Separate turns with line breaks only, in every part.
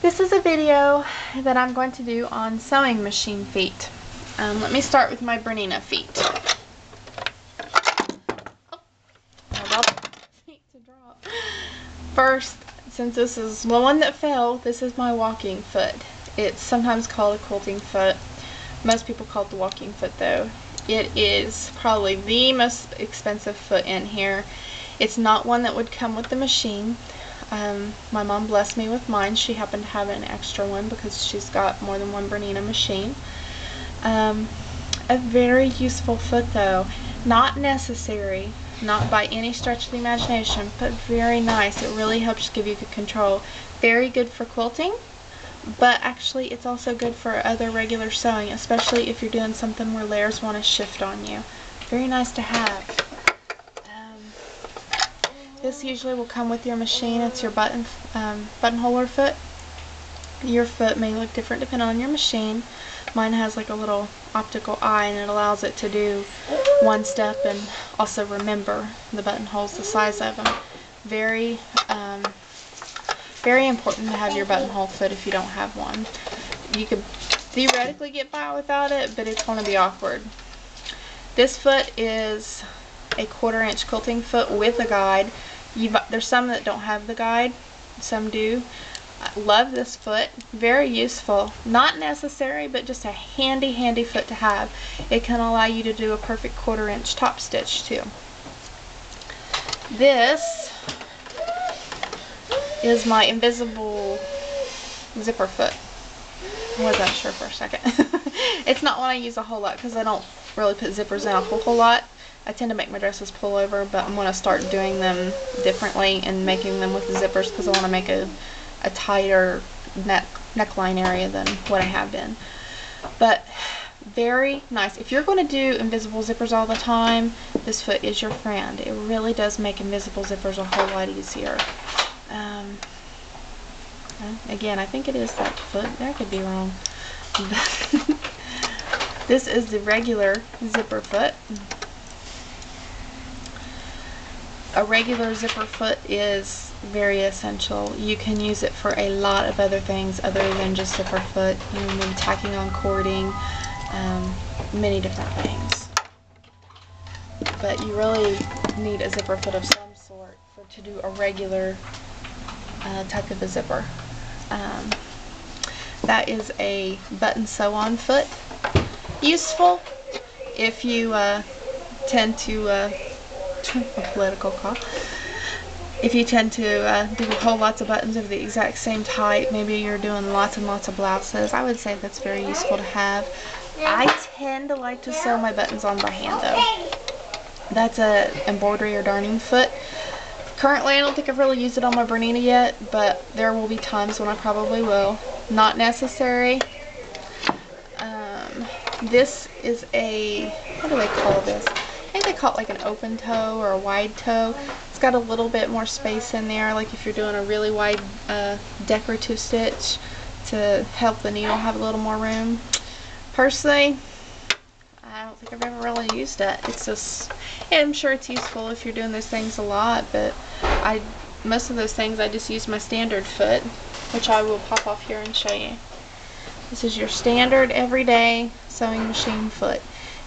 This is a video that I'm going to do on sewing machine feet. Let me start with my Bernina feet. First, since this is the one that fell, this is my walking foot. It's sometimes called a quilting foot. Most people call it the walking foot though. It is probably the most expensive foot in here. It's not one that would come with the machine. My mom blessed me with mine. She happened to have an extra one because she's got more than one Bernina machine. A very useful foot though. Not necessary, not by any stretch of the imagination, but very nice. It really helps give you good control. Very good for quilting, but actually it's also good for other regular sewing, especially if you're doing something where layers want to shift on you. Very nice to have. This usually will come with your machine. It's your buttonholer foot. Your foot may look different depending on your machine. Mine has like a little optical eye and it allows it to do one step and also remember the buttonholes, the size of them. Very important to have your buttonhole foot if you don't have one. You could theoretically get by without it, but it's going to be awkward. This foot is a 1/4 inch quilting foot with a guide. There's some that don't have the guide, some do. I love this foot, very useful. Not necessary, but just a handy foot to have. It can allow you to do a perfect 1/4 inch top stitch too. This is my invisible zipper foot. I wasn't sure for a second. It's not one I use a whole lot because I don't really put zippers in a whole lot. I tend to make my dresses pull over, but I'm going to start doing them differently and making them with the zippers because I want to make a tighter neckline area than what I have been. But very nice. If you're going to do invisible zippers all the time, this foot is your friend. It really does make invisible zippers a whole lot easier. Again, I think it is that foot. I could be wrong. This is the regular zipper foot. A regular zipper foot is very essential. You can use it for a lot of other things other than just zipper foot. You know, maybe tacking on cording, many different things. But you really need a zipper foot of some sort to do a regular type of a zipper. That is a button sew-on foot. Useful if you tend to a political call. If you tend to do whole lots of buttons of the exact same type, maybe you're doing lots and lots of blouses, I would say that's very useful to have. I tend to like to sew my buttons on by hand though. That's a embroidery or darning foot. Currently I don't think I've really used it on my Bernina yet, but there will be times when I probably will. Not necessary. This is a, what do they call this? I think they call it like an open toe or a wide toe. It's got a little bit more space in there, like if you're doing a really wide decorative stitch to help the needle have a little more room. Personally, I don't think I've ever really used it. It's just, yeah, I'm sure it's useful if you're doing those things a lot, but most of those things I just use my standard foot, which I will pop off here and show you. This is your standard everyday sewing machine foot.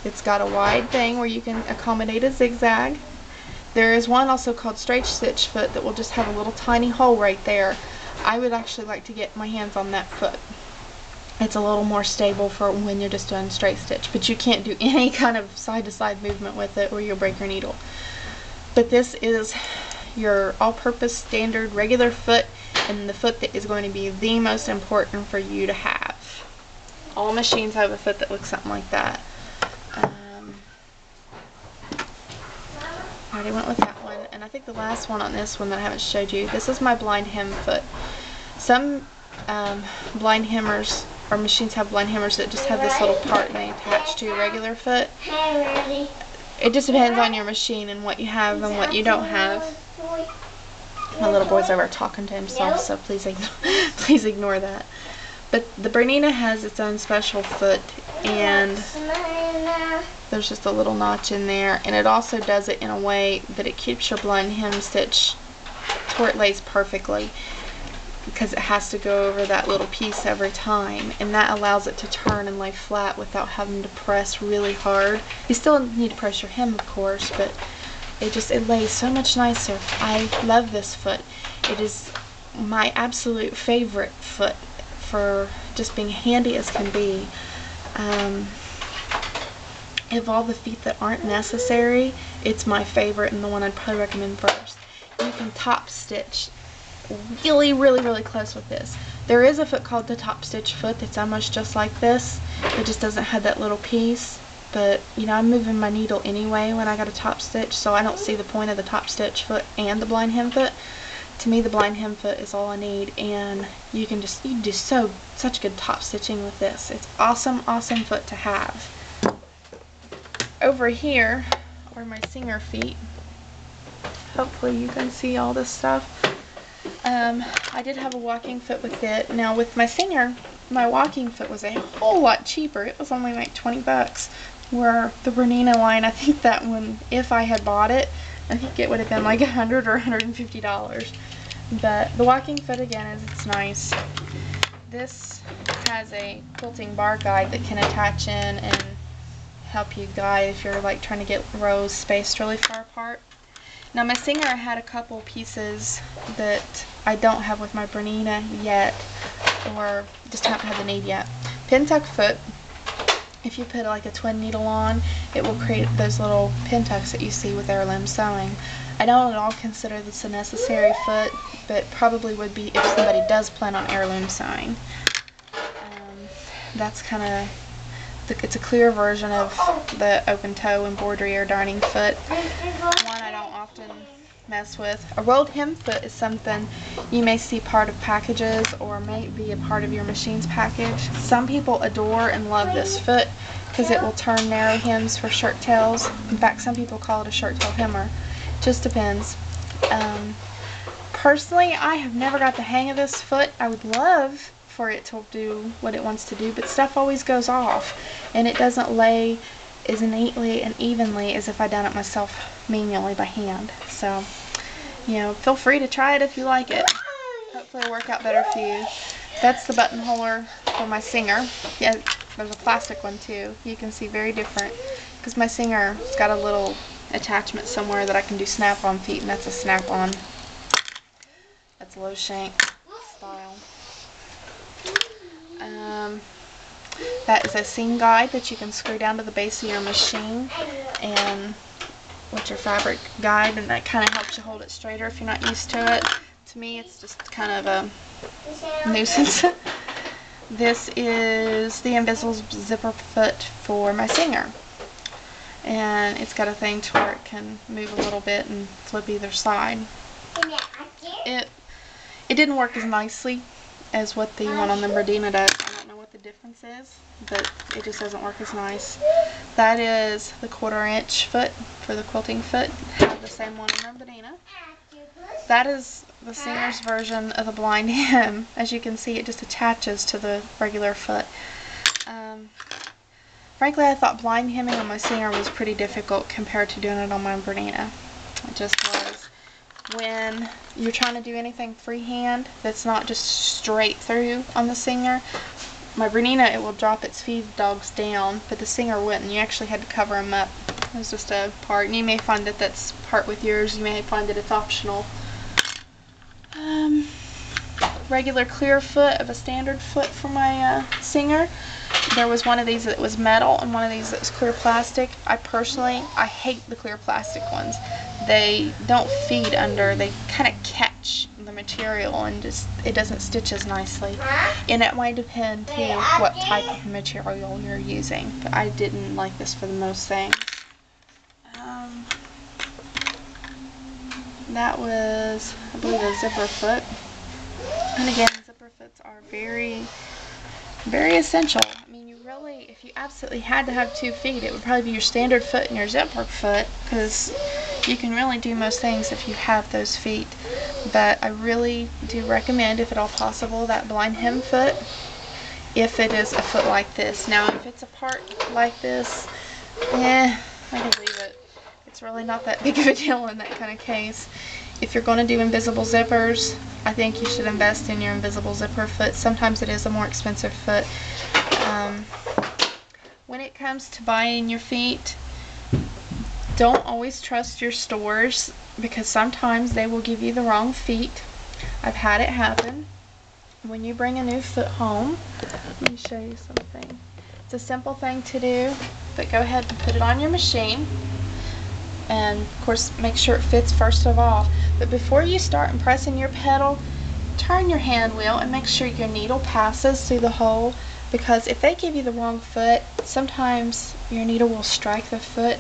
It's got a wide thing where you can accommodate a zigzag. There is one also called straight stitch foot that will just have a little tiny hole right there. I would actually like to get my hands on that foot. It's a little more stable for when you're just doing straight stitch, but you can't do any kind of side to side movement with it or you'll break your needle. But this is your all-purpose standard regular foot, and the foot that is going to be the most important for you to have. All machines have a foot that looks something like that. I already went with that one, and I think the last one on this one that I haven't showed you, this is my blind hem foot. Some blind hemmers or machines have blind hemmers that just have this little part and they attach to your regular foot. It just depends on your machine and what you have and what you don't have. My little boy's over talking to himself, so please ignore that. But the Bernina has its own special foot, and there's just a little notch in there, and it also does it in a way that it keeps your blind hem stitch to where it lays perfectly. because it has to go over that little piece every time, and that allows it to turn and lay flat without having to press really hard. You still need to press your hem, of course, but it lays so much nicer. I love this foot. It is my absolute favorite foot for just being handy as can be. Of all the feet that aren't necessary, it's my favorite and the one I'd probably recommend first. You can top stitch really, really, really close with this. There is a foot called the top stitch foot that's almost just like this. It just doesn't have that little piece. But, you know, I'm moving my needle anyway when I got a top stitch, so I don't see the point of the top stitch foot and the blind hem foot. To me, the blind hem foot is all I need, and you can do such good top stitching with this. It's awesome, awesome foot to have. Over here are my Singer feet. Hopefully you can see all this stuff. I did have a walking foot with it. Now with my Singer, my walking foot was a whole lot cheaper. It was only like 20 bucks. Where the Bernina line, I think that one, if I had bought it, I think it would have been like $100 or $150. But the walking foot, again, it's nice. This has a quilting bar guide that can attach in and help you guide if you're like trying to get rows spaced really far apart. Now my Singer, I had a couple pieces that I don't have with my Bernina yet, or just haven't had the need yet. Pin tuck foot. If you put like a twin needle on, it will create those little pin tucks that you see with heirloom sewing. I don't at all consider this a necessary foot, but probably would be if somebody does plan on heirloom sewing. That's kind of, it's a clear version of the open toe embroidery or darning foot. One I don't often mess with. A rolled hem foot is something you may see part of packages or may be a part of your machine's package. Some people adore and love this foot because it will turn narrow hems for shirt tails. In fact, some people call it a shirt tail hemmer. Just depends. Personally, I have never got the hang of this foot. I would love for it to do what it wants to do, but stuff always goes off and it doesn't lay as neatly and evenly as if I'd done it myself manually by hand. So, you know, feel free to try it if you like it. Hopefully it'll work out better for you. That's the buttonholer for my Singer. Yeah, there's a plastic one too. You can see very different because my Singer's got a little attachment somewhere that I can do snap-on feet, and that's a snap-on. That's low shank style. That is a seam guide that you can screw down to the base of your machine, and with your fabric guide, and that kind of helps you hold it straighter if you're not used to it. To me, it's just kind of a nuisance. This is the invisible zipper foot for my Singer, and it's got a thing to where it can move a little bit and flip either side. It didn't work as nicely as what the one on the Bernina does. I don't know what the difference is, but it just doesn't work as nice. That is the 1/4 inch foot for the quilting foot. I have the same one on the Bernina. That is the Singer's version of the blind hem. As you can see, it just attaches to the regular foot. Frankly, I thought blind hemming on my Singer was pretty difficult compared to doing it on my Bernina. It just was. When you're trying to do anything freehand that's not just straight through on the Singer, my Bernina, it will drop its feed dogs down, but the Singer wouldn't. You actually had to cover them up. It was just a part, and you may find that that's part with yours. You may find that it's optional. Regular clear foot of a standard foot for my Singer. There was one of these that was metal and one of these that was clear plastic. I hate the clear plastic ones. They don't feed under, they kind of catch the material and just, it doesn't stitch as nicely. And it might depend too what type of material you're using, but I didn't like this for the most things. That was, I believe, a zipper foot. And again, zipper foots are very, very essential. I mean, you really, if you absolutely had to have 2 feet, it would probably be your standard foot and your zipper foot, because you can really do most things if you have those feet. But I really do recommend, if at all possible, that blind hem foot, if it is a foot like this. Now, if it's a part like this, I could leave it. It's really not that big of a deal in that kind of case. If you're going to do invisible zippers, I think you should invest in your invisible zipper foot. Sometimes it is a more expensive foot. When it comes to buying your feet, don't always trust your stores, because sometimes they will give you the wrong feet. I've had it happen. When you bring a new foot home, let me show you something. It's a simple thing to do, but go ahead and put it on your machine. And of course, make sure it fits first of all. But before you start pressing your pedal, turn your hand wheel and make sure your needle passes through the hole, because if they give you the wrong foot, sometimes your needle will strike the foot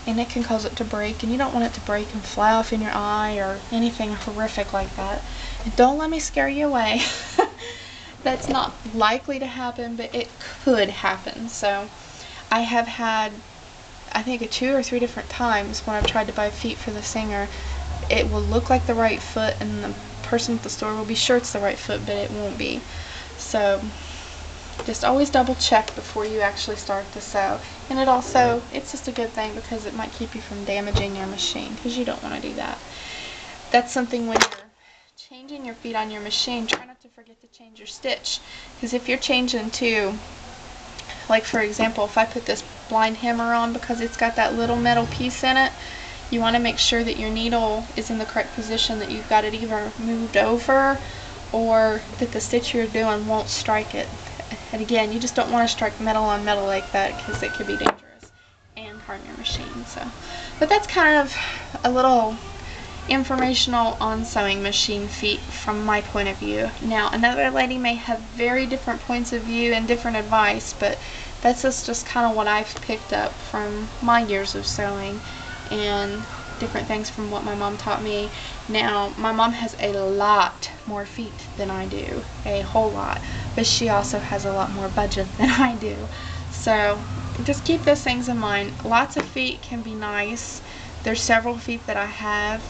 and it can cause it to break, and you don't want it to break and fly off in your eye or anything horrific like that. And don't let me scare you away. That's not likely to happen, but it could happen. So I have had, I think, 2 or 3 different times when I've tried to buy feet for the singer. It will look like the right foot and the person at the store will be sure it's the right foot, but it won't be. So just always double check before you actually start to sew. And it's just a good thing, because it might keep you from damaging your machine, because you don't want to do that. That's something when you're changing your feet on your machine, try not to forget to change your stitch, because if you're changing to, like for example, if I put this blind hammer on, because it's got that little metal piece in it, you want to make sure that your needle is in the correct position, that you've got it either moved over or that the stitch you're doing won't strike it. And again, you just don't want to strike metal on metal like that, because it could be dangerous and harm your machine. So, but that's kind of a little informational on sewing machine feet from my point of view. Now, another lady may have very different points of view and different advice, but that's just kind of what I've picked up from my years of sewing and different things from what my mom taught me. Now, my mom has a lot more feet than I do, a whole lot, but she also has a lot more budget than I do. So just keep those things in mind. Lots of feet can be nice. There's several feet that I have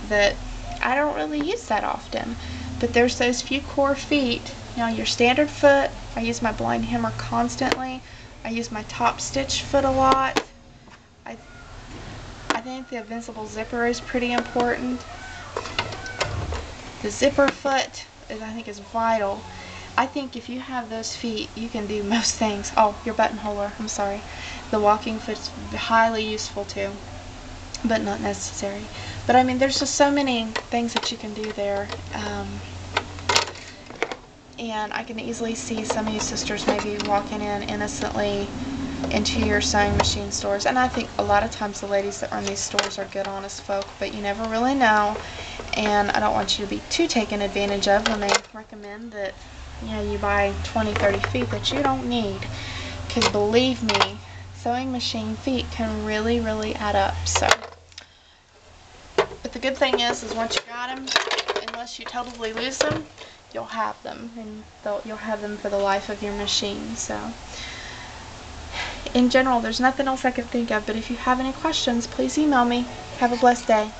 that I don't really use that often, but there's those few core feet. Now, your standard foot, I use my blind hammer constantly. I use my top stitch foot a lot. I think the invincible zipper is pretty important. The zipper foot I think is vital. I think if you have those feet, you can do most things. Oh, your buttonholer, I'm sorry. The walking foot's highly useful too, but not necessary. But I mean, there's just so many things that you can do there. And I can easily see some of you sisters maybe walking in innocently into your sewing machine stores, and I think a lot of times the ladies that run these stores are good, honest folk, but you never really know, and I don't want you to be too taken advantage of when they recommend that, you know, you buy 20, 30 feet that you don't need, because believe me, sewing machine feet can really, really add up. So, but the good thing is once you got them, unless you totally lose them, you'll have them, and you'll have them for the life of your machine. So in general, there's nothing else I can think of, but if you have any questions, please email me. Have a blessed day.